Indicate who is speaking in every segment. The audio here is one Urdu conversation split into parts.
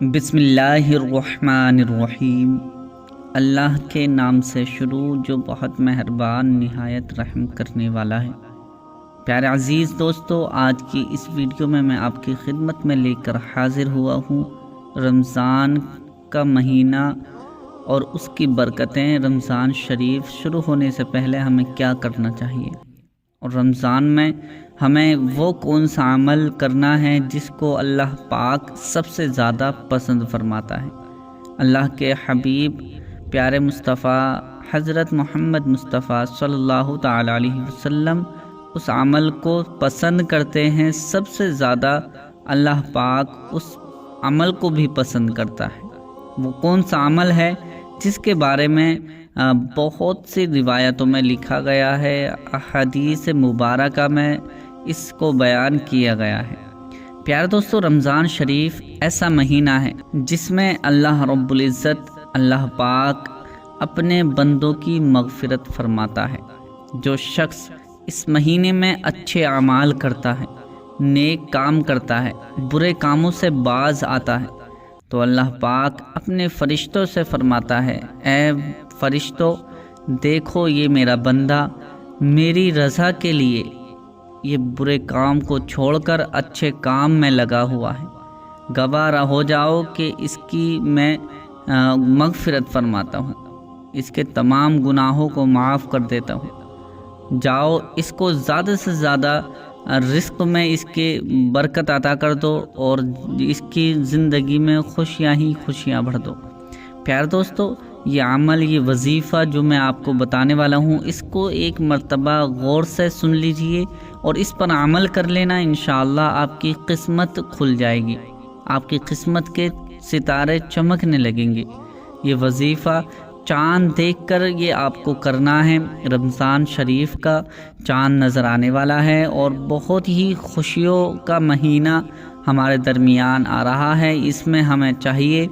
Speaker 1: بسم اللہ الرحمن الرحیم۔ اللہ کے نام سے شروع جو بہت مہربان نہایت رحم کرنے والا ہے۔ پیارے عزیز دوستو، آج کی اس ویڈیو میں آپ کی خدمت میں لے کر حاضر ہوا ہوں رمضان کا مہینہ اور اس کی برکتیں۔ رمضان شریف شروع ہونے سے پہلے ہمیں کیا کرنا چاہیے، اور رمضان میں ہمیں وہ کون سا عمل کرنا ہے جس کو اللہ پاک سب سے زیادہ پسند فرماتا ہے۔ اللہ کے حبیب پیارے مصطفیٰ حضرت محمد مصطفیٰ صلی اللہ تعالی علیہ وسلم اس عمل کو پسند کرتے ہیں سب سے زیادہ۔ اللہ پاک اس عمل کو بھی پسند کرتا ہے۔ وہ کون سا عمل ہے جس کے بارے میں بہت سی روایتوں میں لکھا گیا ہے، احادیث مبارکہ میں اس کو بیان کیا گیا ہے۔ پیارے دوستو، رمضان شریف ایسا مہینہ ہے جس میں اللہ رب العزت اللہ پاک اپنے بندوں کی مغفرت فرماتا ہے۔ جو شخص اس مہینے میں اچھے اعمال کرتا ہے، نیک کام کرتا ہے، برے کاموں سے باز آتا ہے، تو اللہ پاک اپنے فرشتوں سے فرماتا ہے، اے فرشتوں، دیکھو یہ میرا بندہ میری رضا کے لیے یہ برے کام کو چھوڑ کر اچھے کام میں لگا ہوا ہے، گواہ ہو جاؤ کہ اس کی میں مغفرت فرماتا ہوں، اس کے تمام گناہوں کو معاف کر دیتا ہوں، جاؤ اس کو زیادہ سے زیادہ رزق میں اس کے برکت عطا کر دو اور اس کی زندگی میں خوشیاں ہی خوشیاں بھر دو۔ پیارے دوستو، یہ عمل، یہ وظیفہ جو میں آپ کو بتانے والا ہوں، اس کو ایک مرتبہ غور سے سن لیجئے اور اس پر عمل کر لینا، انشاءاللہ آپ کی قسمت کھل جائے گی، آپ کی قسمت کے ستارے چمکنے لگیں گے۔ یہ وظیفہ چاند دیکھ کر یہ آپ کو کرنا ہے۔ رمضان شریف کا چاند نظر آنے والا ہے اور بہت ہی خوشیوں کا مہینہ ہمارے درمیان آ رہا ہے۔ اس میں ہمیں چاہیے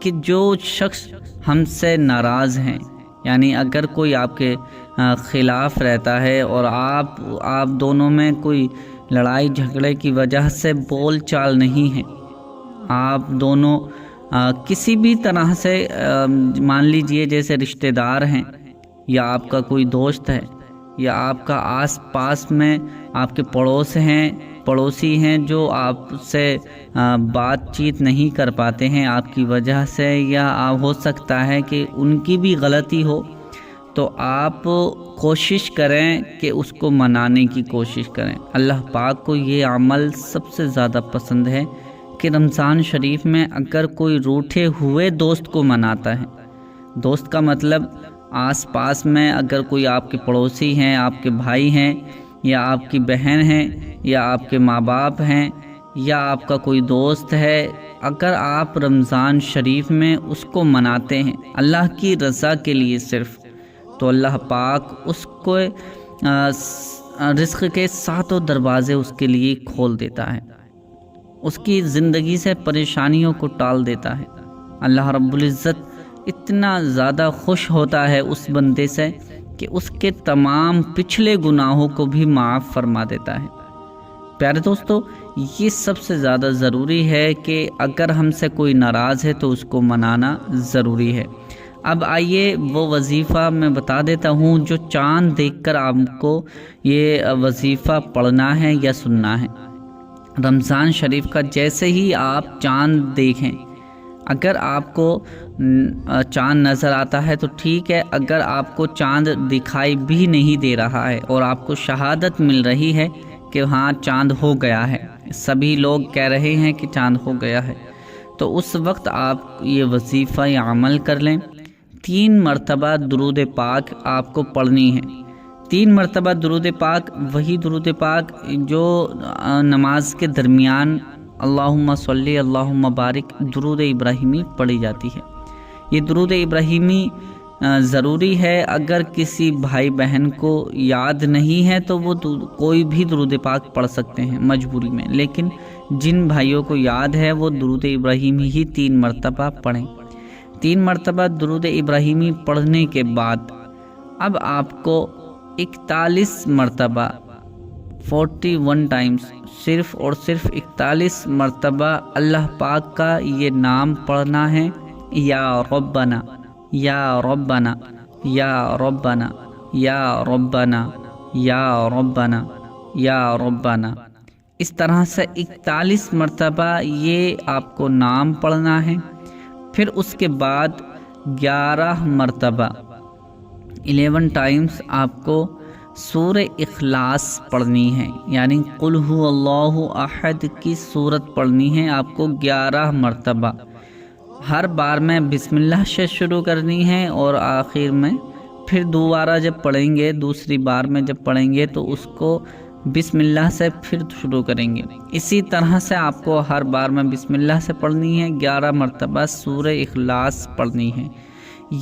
Speaker 1: کہ جو شخص ہم سے ناراض ہیں، یعنی اگر کوئی آپ کے خلاف رہتا ہے اور آپ دونوں میں کوئی لڑائی جھگڑے کی وجہ سے بول چال نہیں ہے، آپ دونوں کسی بھی طرح سے مان لیجئے جیسے رشتہ دار ہیں، یا آپ کا کوئی دوست ہے، یا آپ کا آس پاس میں آپ کے پڑوسی ہیں جو آپ سے بات چیت نہیں کر پاتے ہیں آپ کی وجہ سے، یا ہو سکتا ہے کہ ان کی بھی غلطی ہو، تو آپ کوشش کریں کہ اس کو منانے کی کوشش کریں۔ اللہ پاک کو یہ عمل سب سے زیادہ پسند ہے کہ رمضان شریف میں اگر کوئی روٹھے ہوئے دوست کو مناتا ہے، دوست کا مطلب آس پاس میں اگر کوئی آپ کے پڑوسی ہیں، آپ کے بھائی ہیں، یا آپ کی بہن ہیں، یا آپ کے ماں باپ ہیں، یا آپ کا کوئی دوست ہے، اگر آپ رمضان شریف میں اس کو مناتے ہیں اللہ کی رضا کے لیے صرف، تو اللہ پاک اس کو رزق کے ساتوں دروازے اس کے لیے کھول دیتا ہے، اس کی زندگی سے پریشانیوں کو ٹال دیتا ہے۔ اللہ رب العزت اتنا زیادہ خوش ہوتا ہے اس بندے سے کہ اس کے تمام پچھلے گناہوں کو بھی معاف فرما دیتا ہے۔ پیارے دوستو، یہ سب سے زیادہ ضروری ہے کہ اگر ہم سے کوئی ناراض ہے تو اس کو منانا ضروری ہے۔ اب آئیے وہ وظیفہ میں بتا دیتا ہوں جو چاند دیکھ کر آپ کو یہ وظیفہ پڑھنا ہے یا سننا ہے۔ رمضان شریف کا جیسے ہی آپ چاند دیکھیں، اگر آپ کو چاند نظر آتا ہے تو ٹھیک ہے، اگر آپ کو چاند دکھائی بھی نہیں دے رہا ہے اور آپ کو شہادت مل رہی ہے کہ ہاں چاند ہو گیا ہے، سبھی لوگ کہہ رہے ہیں کہ چاند ہو گیا ہے، تو اس وقت آپ یہ وظیفہ یا عمل کر لیں۔ 3 مرتبہ درود پاک آپ کو پڑھنی ہے۔ 3 مرتبہ درود پاک، وہی درود پاک جو نماز کے درمیان اللہم صلی اللہم بارک درود ابراہیمی پڑھی جاتی ہے۔ یہ درود ابراہیمی ضروری ہے۔ اگر کسی بھائی بہن کو یاد نہیں ہے تو وہ کوئی بھی درود پاک پڑھ سکتے ہیں مجبوری میں، لیکن جن بھائیوں کو یاد ہے وہ درود ابراہیمی ہی 3 مرتبہ پڑھیں۔ 3 مرتبہ درود ابراہیمی پڑھنے کے بعد اب آپ کو 41 مرتبہ 41 ٹائمز صرف اور صرف 41 مرتبہ اللہ پاک کا یہ نام پڑھنا ہے، یا ربنا یا ربنا یا ربنا یا ربنا یا ربنا یا ربنا۔ اس طرح سے 41 مرتبہ یہ آپ کو نام پڑھنا ہے۔ پھر اس کے بعد 11 مرتبہ 11 ٹائمز آپ کو سورہ اخلاص پڑھنی ہے، یعنی قل هو اللہ احد کی سورت پڑھنی ہے آپ کو 11 مرتبہ۔ ہر بار میں بسم اللہ سے شروع کرنی ہے اور آخر میں پھر دوبارہ جب پڑھیں گے، دوسری بار میں جب پڑھیں گے تو اس کو بسم اللہ سے پھر شروع کریں گے۔ اسی طرح سے آپ کو ہر بار میں بسم اللہ سے پڑھنی ہے، 11 مرتبہ سورہ اخلاص پڑھنی ہے۔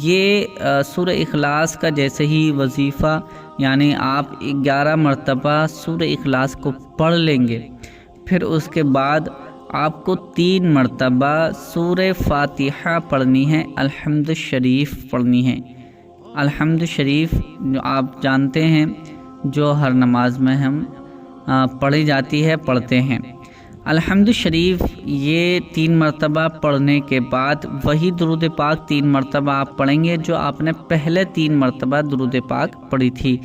Speaker 1: یہ سورہ اخلاص کا جیسے ہی وظیفہ، یعنی آپ 11 مرتبہ سورہ اخلاص کو پڑھ لیں گے، پھر اس کے بعد آپ کو 3 مرتبہ سورہ فاتحہ پڑھنی ہے، الحمد شریف پڑھنی ہے۔ الحمد شریف جو آپ جانتے ہیں، جو ہر نماز میں ہم پڑھی جاتی ہے، پڑھتے ہیں۔ الحمد شریف یہ 3 مرتبہ پڑھنے کے بعد وہی درود پاک 3 مرتبہ آپ پڑھیں گے جو آپ نے پہلے 3 مرتبہ درود پاک پڑھی تھی۔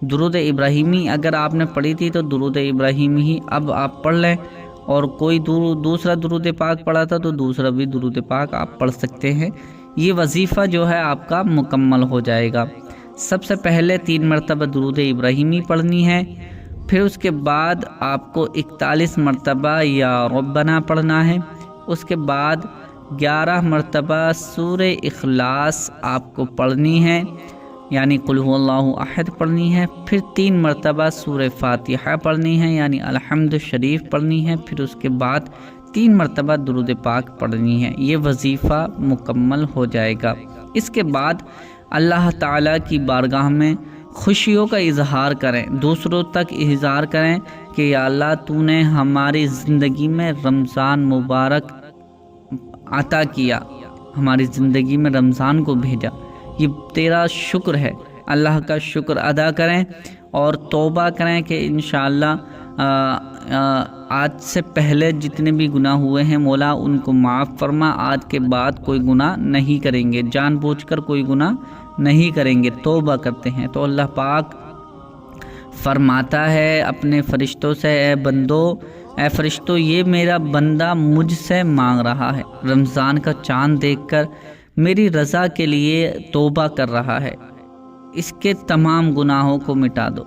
Speaker 1: درود ابراہیمی اگر آپ نے پڑھی تھی تو درود ابراہیمی ہی اب آپ پڑھ لیں، اور کوئی دوسرا درود پاک پڑھا تھا تو دوسرا بھی درود پاک آپ پڑھ سکتے ہیں۔ یہ وظیفہ جو ہے آپ کا مکمل ہو جائے گا۔ سب سے پہلے 3 مرتبہ درود ابراہیمی پڑھنی ہے، پھر اس کے بعد آپ کو 41 مرتبہ یا ربنا پڑھنا ہے، اس کے بعد 11 مرتبہ سورہ اخلاص آپ کو پڑھنی ہے، یعنی قل هو اللہ احد پڑھنی ہے، پھر 3 مرتبہ سورہ فاتحہ پڑھنی ہے، یعنی الحمد شریف پڑھنی ہے، پھر اس کے بعد 3 مرتبہ درود پاک پڑھنی ہے۔ یہ وظیفہ مکمل ہو جائے گا۔ اس کے بعد اللہ تعالیٰ کی بارگاہ میں خوشیوں کا اظہار کریں، دوسروں تک اظہار کریں کہ یا اللہ تو نے ہماری زندگی میں رمضان مبارک عطا کیا، ہماری زندگی میں رمضان کو بھیجا، یہ تیرا شکر ہے۔ اللہ کا شکر ادا کریں اور توبہ کریں کہ انشاءاللہ آج سے پہلے جتنے بھی گناہ ہوئے ہیں مولا ان کو معاف فرما، آج کے بعد کوئی گناہ نہیں کریں گے، جان بوجھ کر کوئی گناہ نہیں کریں گے، توبہ کرتے ہیں۔ تو اللہ پاک فرماتا ہے اپنے فرشتوں سے، اے بندو، اے فرشتوں، یہ میرا بندہ مجھ سے مانگ رہا ہے، رمضان کا چاند دیکھ کر میری رضا کے لیے توبہ کر رہا ہے، اس کے تمام گناہوں کو مٹا دو،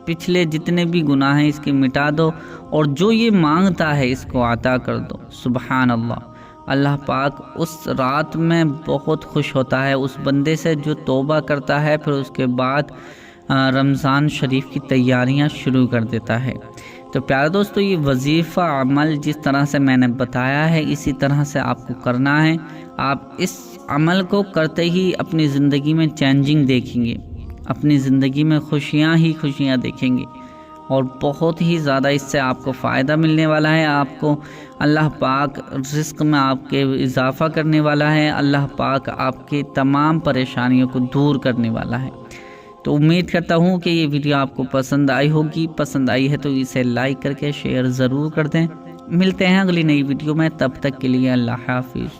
Speaker 1: پچھلے جتنے بھی گناہ ہیں اس کے مٹا دو، اور جو یہ مانگتا ہے اس کو عطا کر دو۔ سبحان اللہ۔ اللہ پاک اس رات میں بہت خوش ہوتا ہے اس بندے سے جو توبہ کرتا ہے، پھر اس کے بعد رمضان شریف کی تیاریاں شروع کر دیتا ہے۔ تو پیارے دوستو، یہ وظیفہ عمل جس طرح سے میں نے بتایا ہے اسی طرح سے آپ کو کرنا ہے۔ آپ اس عمل کو کرتے ہی اپنی زندگی میں چینجنگ دیکھیں گے، اپنی زندگی میں خوشیاں ہی خوشیاں دیکھیں گے، اور بہت ہی زیادہ اس سے آپ کو فائدہ ملنے والا ہے۔ آپ کو اللہ پاک رزق میں آپ کے اضافہ کرنے والا ہے، اللہ پاک آپ کی تمام پریشانیوں کو دور کرنے والا ہے۔ تو امید کرتا ہوں کہ یہ ویڈیو آپ کو پسند آئی ہوگی، پسند آئی ہے تو اسے لائک کر کے شیئر ضرور کر دیں۔ ملتے ہیں اگلی نئی ویڈیو میں، تب تک کے لیے اللہ حافظ۔